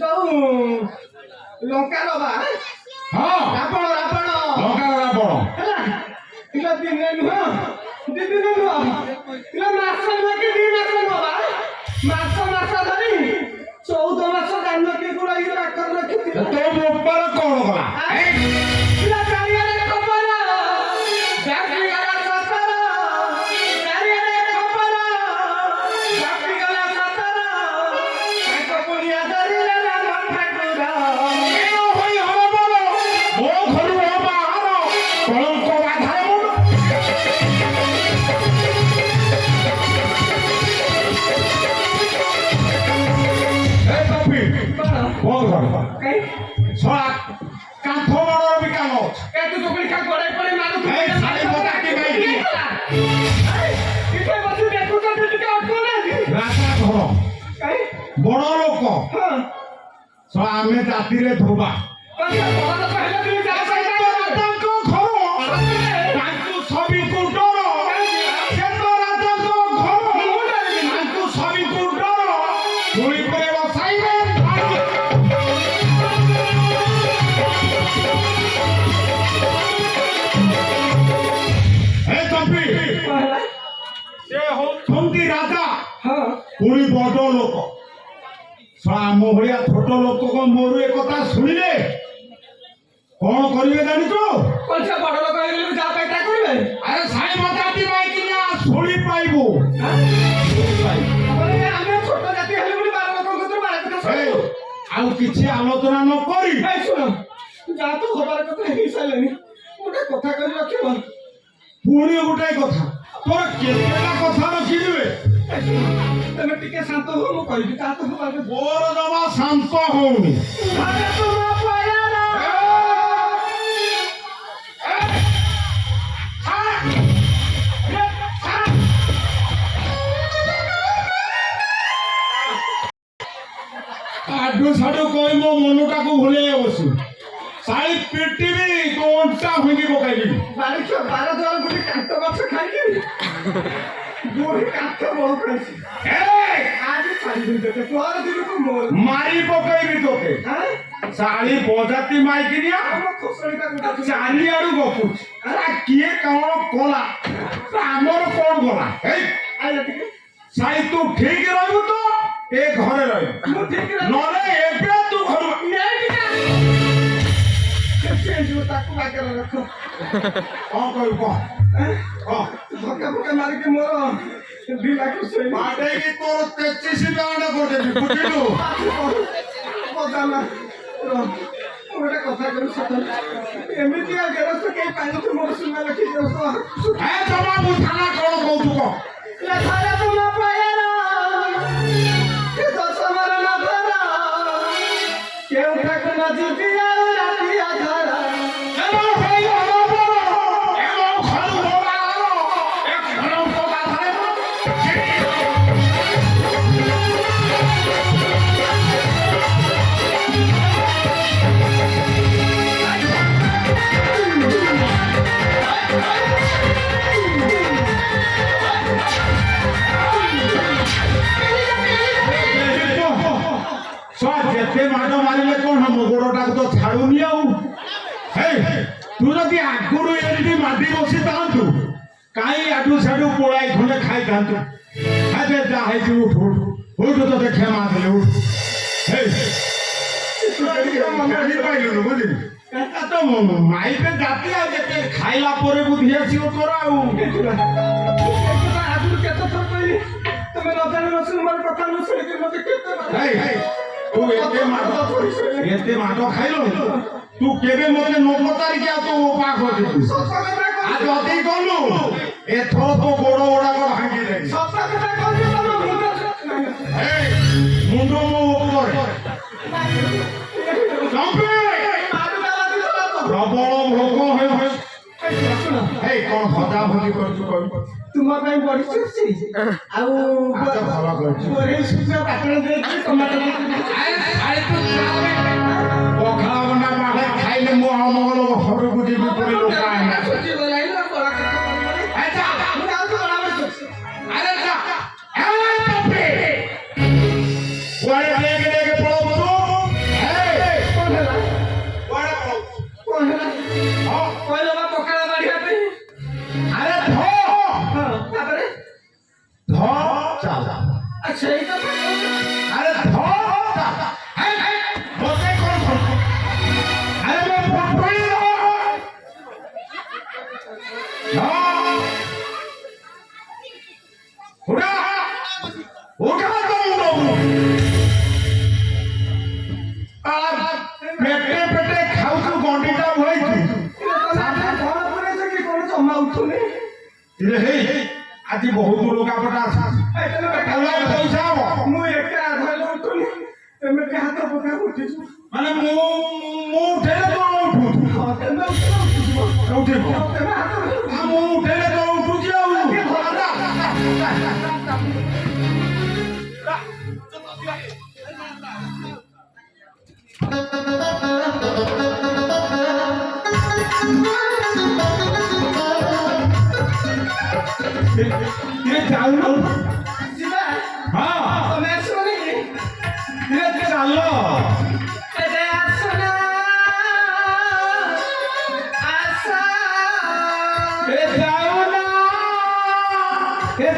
ଯୋଉ ଲଙ୍କା ଲବା ହଁ ରାବଣ ରାବଣ ଲଙ୍କା ରାବଣ ହେଲା ଇଲା ଦିନେ ନୁହଁ ଦି ଦିନ ନୁହଁ ଇଲା ମାସ ନୁହଁ କି 2 ମାସ ନୁହଁ ବା ମାସ ଧରି 14 ମାସ ଦାନ କି ଗୁଳାଇ ପାଖରେ ରଖିଥିଲା ତୋ ବୋପାର କଣ କଲା ଇଲା ଚାରିଆଡେ ଖବର ଚାରିଆଡେ ସତର ଚାରିଆଡେ ଖବର ଚାରିଆଡେ ସତର ତାଙ୍କ ପୁଣିଆ ଧରିଲେ ରାମ ଠାକୁର ମୋ ଘରୁ ବାହାର କଳଙ୍କ ବାଧାରେ ମୁଣ୍ଡ କଣ ଘର କାଇଁ ଶଳା କାନ୍ଥ ବଡର ବି କାମ ଅଛି ଏ ତୁ ଚୁକୁଳି ଖା ଗୋଡାଇ ପଡି ମାରୁ ତୁ ଏ ଶାଳି ମତାଟି ମାଇକି ଇଠେ ବସି ଦେଖୁଛ ତୁ ଟିକେ ଅଟକ ନାହାନ୍ତି ରାଜା ଘର କାଇଁ ବଡ ଲୋକ ହଁ ଶଳା ଆମେ ଜାତିରେ ଧୋବା ବଡ଼ ଲୋକ ହେଲେ ବି ଯା ତାଙ୍କ ଘର ତାଙ୍କୁ ସବିକୁ ଡର ସେ ତ ରାଜାଙ୍କ ଘର ତାଙ୍କୁ ସବିକୁ ଡର ଗୁଳି ପରେ ବସାଇବେ ହେ ଚମ୍ପି ସେ ହଉଛନ୍ତି ରାଜା ହଁ ପୁଣି ବଡ ଲୋକ ଶଳା ଆମ ଭଳିଆ ଛୋଟ ଲୋକଙ୍କ ମୋରୁ ଏ କଥା ଶୁଣିଲେ କଣ କରିବେ ଜାଣିଛୁ କଣ ବଡ଼ ଲୋକ ହେଇଗଲେ ବି ଯା ପାଇଁ ତା କରିବେ ଆରେ ସାଇ ମତାଟି ମାଇକି ନା ଶୁଣି ପାଇବୁ ଆମେ ଛୋଟ ଜାତି ହେଲେ ବୋଲି 12 ଲୋକଙ୍କ ଭିତରୁ 12 କଥା ଶୁଣିବୁ ଆଉ କିଛି ଆଲୋଚନା ନ କରି ଭାଇ ଶୁଣ ଯାହା ତ ହବାର କଥା ହେଇସାରିଲେଣି ଗୋଟେ କଥା କରି ରଖିବ ପୁଣି ଗୋଟାଏ କଥା ତୋର କେତେଟା କଥା ରଖିଯିବେ ତମେ ଟିକେ ଶାନ୍ତ ହୁଅ ମୁଁ କହିବି ତା ତ ହବାର ମୋର ଜମା ଶାନ୍ତ ହଉନି ଆଡୁ ସାଡୁ କହି ମୋ ମନଟାକୁ ଭୁଲେଇ ବସୁ ଶାଳି ପିଟିବି ତୋ ଅଣ୍ଟା ଭାଙ୍ଗି ପକାଇବି 12 ଦ୍ୱାର ଗୋଟେ କାଠ ଗଛ ଖାଇକି ଗୋଡ଼ି କାଠ ବହୁ ଖାଇଛି ଆଜି ଛାଡ଼ିବି ତୋତେ ତୋର ଦିନକୁ ମୋର ମାରି ପକାଇବି ତୋତେ ଶାଳି ବଜାତି ମାଇକିନିଆ ଚାରିଆଡୁ ଗପୁଛି କିଏ କଣ କଲା ଆମର କଣ ଗଲା ଶାଳି ତୁ ଠିକ ରହିବୁ ତ ଏ ଘରେ ରହିବୁ ନହେଲେ ଏବେ ତୁ ଘରୁ ତାକୁ ବାଗରେ ରଖ କଣ କହିବୁ କହ ଧକ୍କା ଫକା ମାରିକି ମୋର 2 ଲାଖ ଶୋଇ ବାଟେଇକି ତୋର 33 ଟଙ୍କା କରିଦେବି ବୁଝିଲୁ ବଦାନା ଗୋଟେ କଥା କରୁ ସତ ଏମିତି ଗେରସ୍ତ କେହି ପାଇନଥିବ ମୋର ସୁନା ଲେଖି ଗେରସ୍ତ ଜମା ବୁଝାନା କଣ କହୁଛୁ କହ ଲେଖାରେ ତୁମ ପାୟର ଦଶମର ନଧର କେଉଁଠାକୁ ନ ଯିବି ଆଉ ରାତି ଆଧାର ଯେତେ ମାଡ଼ ମାରିଲେ କଣ ହବ ଗୋଡଟାକୁ ତ ଛାଡୁନି ଆଉ ତୁ ଯଦି ଆଗରୁ ଏମିତି ମାଟି ବସିଥାନ୍ତୁ କାହିଁ ଆଡୁ ସାଡୁ ପଳାଇ ଖଣ୍ଡେ ଖାଇଥାନ୍ତୁ ଯାହା ହେଇଛି ଉଠୁ ଉଠୁ ତତେ କ୍ଷମା ଦେଲେ ଉଠୁ ଜାଣିପାରିଲୁନୁ ବୁଝିଲୁ ତ ମାଇପେ ଜାତି ଆଉ ଯେତେ ଖାଇଲା ପରେ ବୁଦ୍ଧି ଆସିବ ତୋର ଆଉ ଆଗରୁ କେତେ ଥର କହିଲି ତମେ ନ ଜାଣି ନ ଶୁଣି ମୋର କଥା ନ ଶୁଣିକି ମତେ କେତେ ତୁ ଏତେ ମାଡ଼ ଖାଇଲୁ ତୁ କେବେ ମତେ ନ ପଚାରିକି ଆଉ ତୋ ପାଖ ଯିବୁ ଆଉ ଯଦି ଗଲୁ ଏଥର ତୋ ଗୋଡ ଗୁଡାକ ଭାଙ୍ଗି ଦେବି ମୁଣ୍ଡ ମୋ ଉପରେ ପ୍ରବଳ ଭୋଗ ହେ କଣ ଭଜା ଭଜି କରୁଛୁ କହିବୁ ତୁମ ପାଇଁ ବଢିଛି ଆଉ ଭଲ କରିଛୁ ବାଟଣ ଦେଇକି ଟମାଟୋ ପଖାଳ ଗଣ୍ଡା ପାଖେ ଖାଇଲେ ମୁଁ ଅମଗଲ ଘରକୁ ଯିବି ପୁଣି ଲୋକ କୁଆଡେ সেই কথা আরে ধর এই বসে কোন আরে मैं পড়ই না উড়া উঠা তো মুড়ো আর পেটে পেটে খাউছু গন্ডিটা হইছু ঘর পড়েছে কি কোনো জমা উঠুনি রে হেই আজি বহুত লোকাপটা আছে তাহলে পয়সা হব ମୁଁ ଏକା ଆଧାର ଉଠୁନି ତେମେ କେ ହାତ ପକା ଉଠିଛୁ ମାନେ ମୁଁ ଉଠେଇଲେ ତ ଉଠୁ ହଁ ତେମେ ଉଠିବ ଉଠିବ ତେମେ ହାତ ମୁଁ ଉଠେଇଲେ ତ ଉଠୁଛି ଆଉ ये चालू ଯିବା हाँ ତମେ ଆସିବ ନାକି ये चालो ଏବେ ଆସ ନା ଆସ ये जाओ ना ये